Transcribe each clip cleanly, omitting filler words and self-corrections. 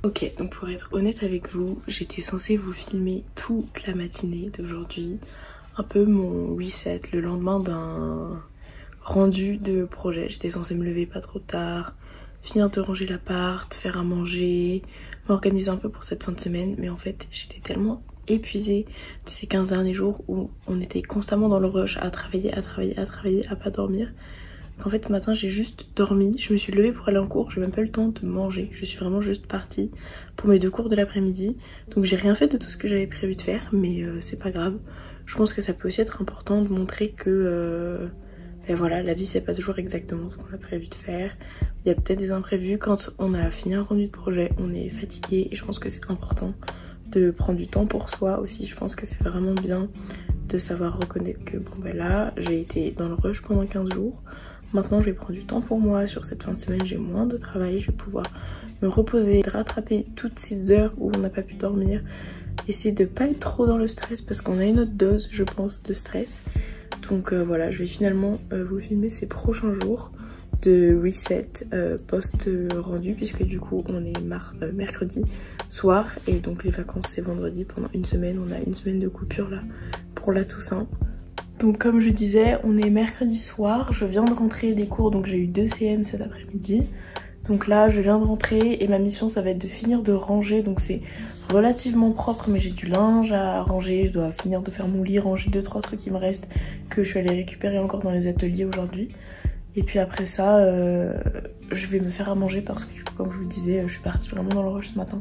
Ok, donc pour être honnête avec vous, j'étais censée vous filmer toute la matinée d'aujourd'hui, un peu mon reset le lendemain d'un rendu de projet. J'étais censée me lever pas trop tard, finir de ranger l'appart, faire à manger, m'organiser un peu pour cette fin de semaine, mais en fait j'étais tellement épuisée de ces 15 derniers jours où on était constamment dans le rush à travailler, à pas dormir. En fait ce matin j'ai juste dormi, je me suis levée pour aller en cours, j'ai même pas eu le temps de manger, je suis vraiment juste partie pour mes 2 cours de l'après-midi. Donc j'ai rien fait de tout ce que j'avais prévu de faire, mais c'est pas grave. Je pense que ça peut aussi être important de montrer que et voilà, la vie c'est pas toujours exactement ce qu'on a prévu de faire. Il y a peut-être des imprévus, quand on a fini un rendu de projet, on est fatigué et je pense que c'est important de prendre du temps pour soi aussi. Je pense que c'est vraiment bien de savoir reconnaître que bon ben là j'ai été dans le rush pendant 15 jours. Maintenant je vais prendre du temps pour moi, sur cette fin de semaine j'ai moins de travail, je vais pouvoir me reposer, rattraper toutes ces heures où on n'a pas pu dormir, essayer de pas être trop dans le stress parce qu'on a une autre dose je pense de stress. Donc voilà, je vais finalement vous filmer ces prochains jours de reset post rendu puisque du coup on est mercredi soir et donc les vacances c'est vendredi pendant une semaine, on a une semaine de coupure là pour la Toussaint. Donc comme je disais, on est mercredi soir, je viens de rentrer des cours, donc j'ai eu 2 CM cet après-midi. Donc là je viens de rentrer et ma mission ça va être de finir de ranger, donc c'est relativement propre mais j'ai du linge à ranger, je dois finir de faire mon lit, ranger 2-3 trucs qui me restent que je suis allée récupérer encore dans les ateliers aujourd'hui. Et puis après ça, je vais me faire à manger parce que du coup comme je vous disais, je suis partie vraiment dans le rush ce matin.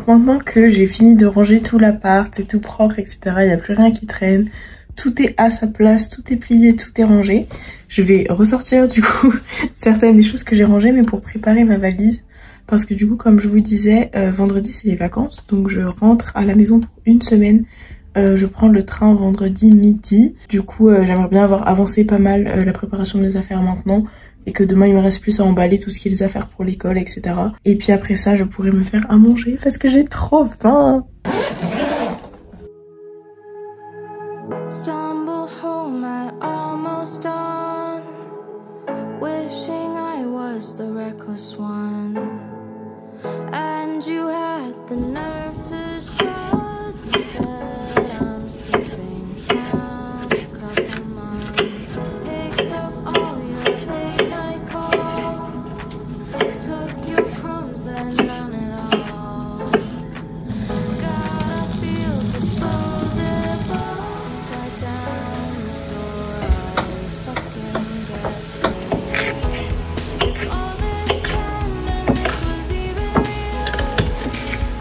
Maintenant que j'ai fini de ranger tout l'appart, c'est tout propre, etc. Il n'y a plus rien qui traîne. Tout est à sa place, tout est plié, tout est rangé. Je vais ressortir du coup certaines des choses que j'ai rangées, mais pour préparer ma valise. Parce que du coup, comme je vous disais, vendredi c'est les vacances. Donc je rentre à la maison pour une semaine. Je prends le train vendredi midi. Du coup, j'aimerais bien avoir avancé pas mal la préparation de mes affaires maintenant. Et que demain il me reste plus à emballer tout ce qui est les affaires pour l'école, etc. Et puis après ça je pourrais me faire à manger parce que j'ai trop faim. Stumble home at almost dawn, wishing I was the reckless one, and you had the nerve to shut and said I'm skipping town a couple months, picked up all your late night calls, took your crumbs then done it all, gotta feel disposable, upside down the door I suck and get praise. If all this tenderness was even real,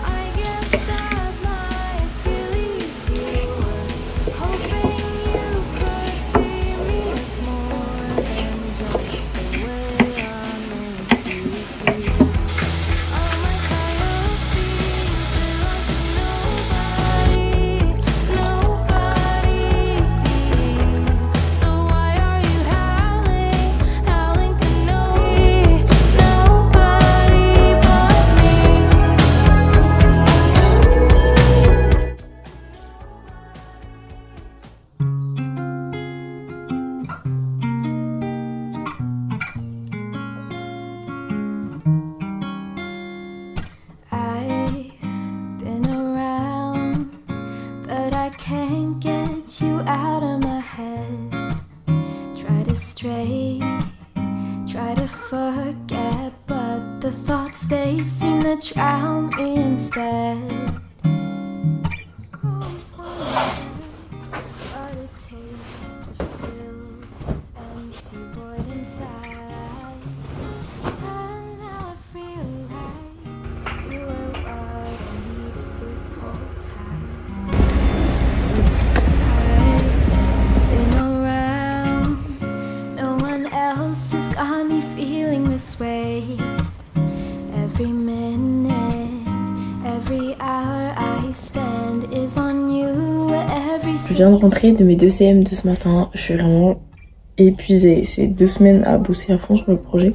I guess that my Achilles heel was hoping you could see me as more than just the way I make you feel. All my casualties belong to nobody, so why are you howling to nobody but me? I've been around, but I can't get you out of my head. Try to stray, try to forget, but the thoughts they seem to drown me instead. Always wondered what it takes to feel Je viens de rentrer de mes 2 CM de ce matin. Je suis vraiment épuisée. C'est 2 semaines à bosser à fond sur le projet.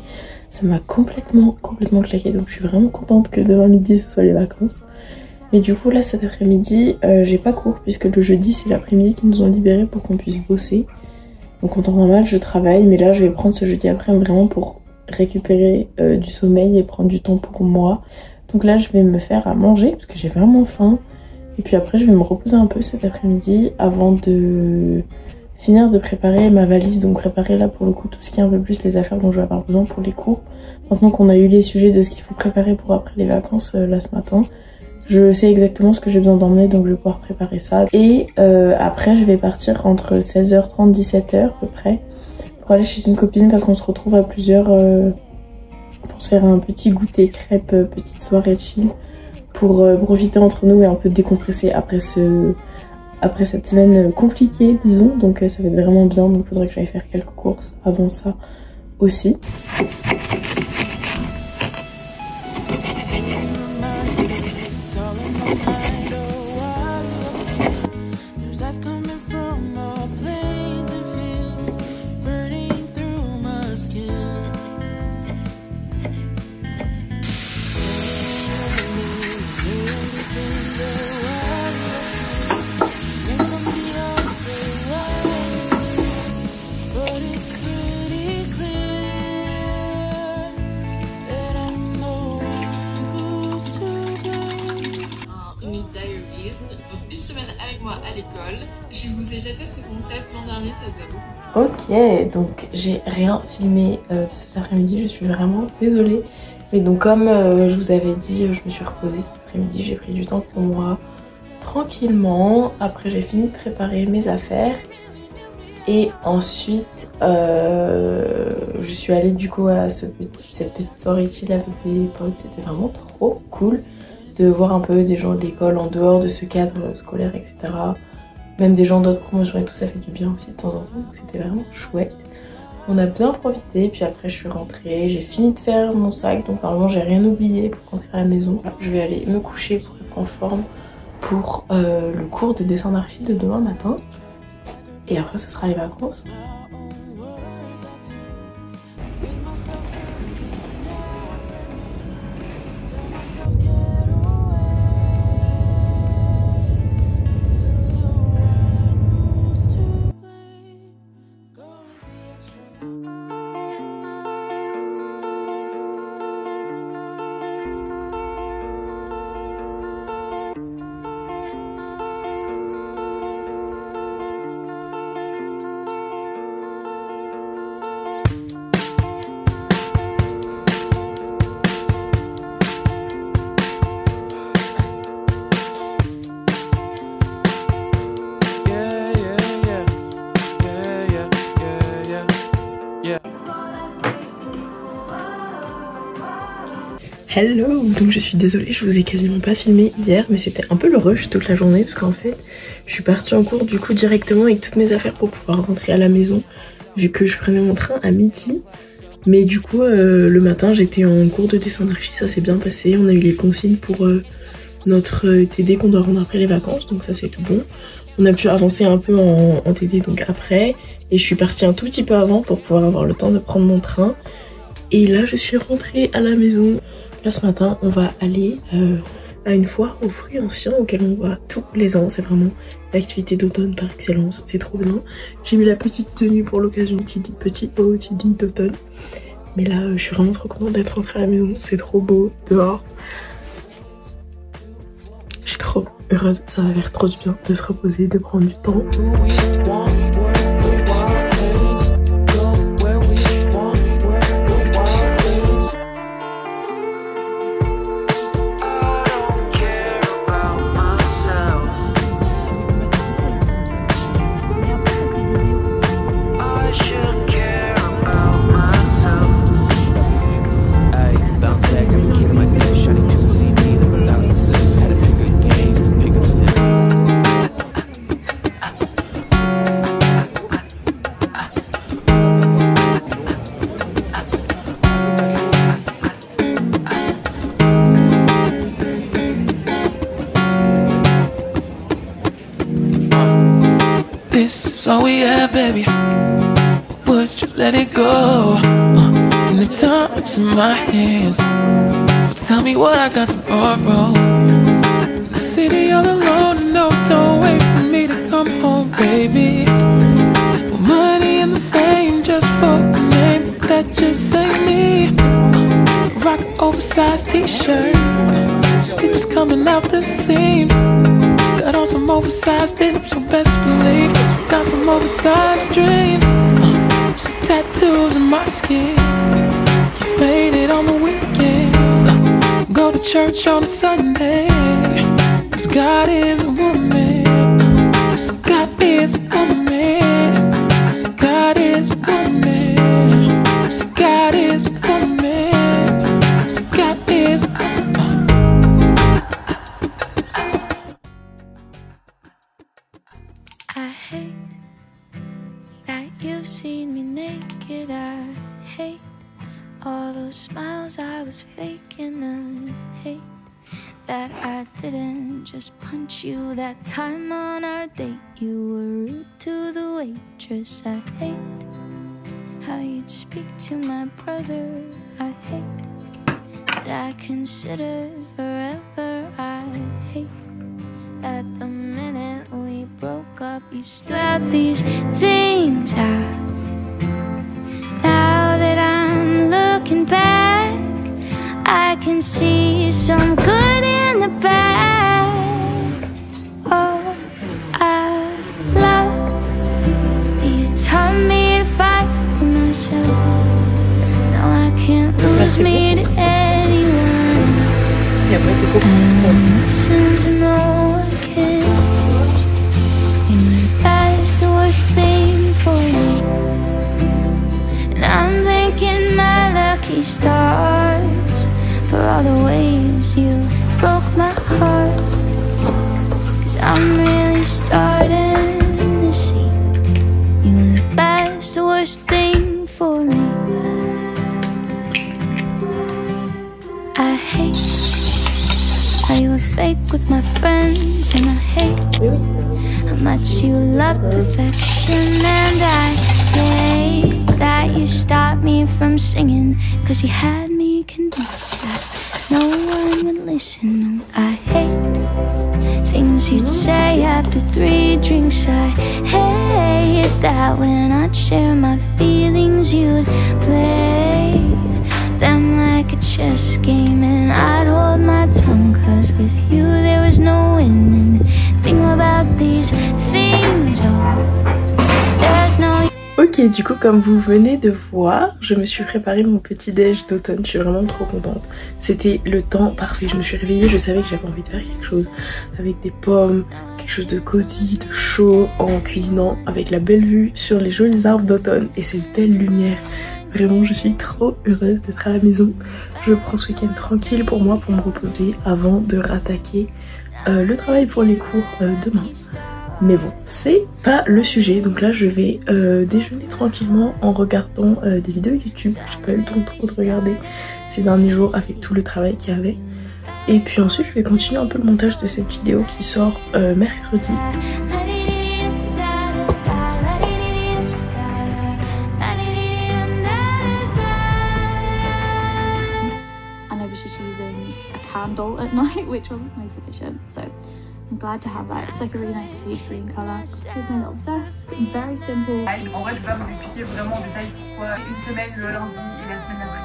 Ça m'a complètement claqué. Donc je suis vraiment contente que demain midi ce soit les vacances. Mais du coup là cet après-midi j'ai pas cours puisque le jeudi c'est l'après-midi qu'ils nous ont libéré pour qu'on puisse bosser. Donc en temps normal je travaille, mais là je vais prendre ce jeudi après vraiment pour récupérer du sommeil et prendre du temps pour moi. Donc là je vais me faire à manger parce que j'ai vraiment faim. Et puis après je vais me reposer un peu cet après-midi avant de finir de préparer ma valise. Donc préparer là pour le coup tout ce qui est un peu plus les affaires dont je vais avoir besoin pour les cours. Maintenant qu'on a eu les sujets de ce qu'il faut préparer pour après les vacances là ce matin, je sais exactement ce que j'ai besoin d'emmener, donc je vais pouvoir préparer ça. Et après je vais partir entre 16h30 17h à peu près pour aller chez une copine parce qu'on se retrouve à plusieurs pour se faire un petit goûter crêpe, petite soirée chill pour profiter entre nous et un peu décompresser après cette semaine compliquée disons. Donc ça va être vraiment bien, donc il faudrait que j'aille faire quelques courses avant ça aussi. À l'école. Je vous ai déjà fait ce concept l'an dernier, ça vous a beaucoup. Ok, donc j'ai rien filmé de cet après-midi, je suis vraiment désolée. Mais donc comme je vous avais dit, je me suis reposée cet après-midi, j'ai pris du temps pour moi tranquillement. Après j'ai fini de préparer mes affaires. Et ensuite je suis allée du coup à cette petite soirée chill avec des potes. C'était vraiment trop cool de voir un peu des gens de l'école en dehors de ce cadre scolaire, etc. Même des gens d'autres promotions et tout, ça fait du bien aussi de temps en temps. Donc c'était vraiment chouette. On a bien profité, puis après je suis rentrée, j'ai fini de faire mon sac. Donc normalement j'ai rien oublié pour rentrer à la maison. Je vais aller me coucher pour être en forme pour le cours de dessin d'archi de demain matin. Et après ce sera les vacances. Hello! Donc je suis désolée, je vous ai quasiment pas filmé hier, mais c'était un peu le rush toute la journée parce qu'en fait je suis partie en cours du coup directement avec toutes mes affaires pour pouvoir rentrer à la maison vu que je prenais mon train à midi. Mais du coup le matin j'étais en cours de dessin d'archi, ça s'est bien passé, on a eu les consignes pour notre TD qu'on doit rendre après les vacances, donc ça c'est tout bon. On a pu avancer un peu en TD donc après, et je suis partie un tout petit peu avant pour pouvoir avoir le temps de prendre mon train. Et là je suis rentrée à la maison. Là ce matin on va aller à une foire aux fruits anciens auquel on va tous les ans. C'est vraiment l'activité d'automne par excellence, c'est trop bien. J'ai mis la petite tenue pour l'occasion, petit OOTD d'automne. Mais là je suis vraiment trop contente d'être rentrée à la maison, c'est trop beau dehors. Je suis trop heureuse, ça va faire trop du bien de se reposer, de prendre du temps. this is all we have, baby. Would you let it go? And the time's in my hands. Well, tell me what I got to borrow. In the city all alone, and no, don't wait for me to come home, baby. Well, money and the fame just for a name, but that just ain't me. Rock an oversized t-shirt, stitches coming out the seams. Got on some oversized lips, so best believe got some oversized dreams. Some tattoos in my skin, get faded on the weekend. Go to church on a Sunday, 'cause God is a woman. So God is a woman. So God is a woman. So God is a woman. So God is a I hate that you've seen me naked. I hate all those smiles I was faking. I hate that I didn't just punch you that time on our date. You were rude to the waitress. I hate how you'd speak to my brother. I hate that I considered forever. I hate that the minute we broke up you stood out these things out. Now that I'm looking back, I can see some good in the bad. Oh, I love you taught me to fight for myself. Now I can't lose me to anyone else. And listen to no one can teach. You were the best, the worst thing for me. And I'm thanking my lucky stars for all the ways you broke my heart. 'Cause I'm really starting to see you were the best, the worst thing for me. I hate how you were fake with my friends, and I hate how much you love perfection. And I hate that you stopped me from singing, 'cause you had me convinced that no one would listen. No, I hate things you'd say after 3 drinks. I hate that when I'd share my feelings you'd play them like a chess game, and I'd hold my tongue, 'cause with you there was no winning. Think about these things, oh, there's no. Ok, du coup, comme vous venez de voir, je me suis préparé mon petit déj d'automne. Je suis vraiment trop contente. C'était le temps parfait. Je me suis réveillée, je savais que j'avais envie de faire quelque chose avec des pommes, quelque chose de cosy, de chaud, en cuisinant avec la belle vue sur les jolis arbres d'automne et cette belle lumière. Vraiment, je suis trop heureuse d'être à la maison. Je prends ce week-end tranquille pour moi, pour me reposer avant de rattaquer le travail pour les cours demain. Mais bon, c'est pas le sujet. Donc là, je vais déjeuner tranquillement en regardant des vidéos YouTube. J'ai pas eu le temps trop de regarder ces derniers jours avec tout le travail qu'il y avait. Et puis ensuite, je vais continuer un peu le montage de cette vidéo qui sort mercredi. Candle at night, which wasn't most efficient, so I'm glad to have that. It's like a really nice sage green colour. Here's my little desk, very simple. En vrai, je vais pas vous expliquer vraiment en détail pourquoi une semaine le lundi et la semaine d'après.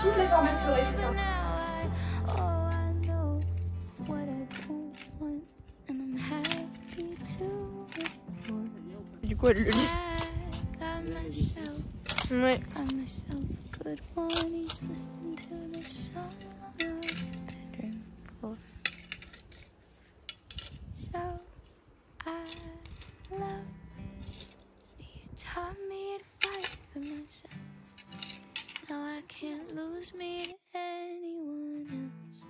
Toutes les formations Du coup, elle le lit. Ouais. Taught me to fight for myself. Now I can't lose me to anyone else.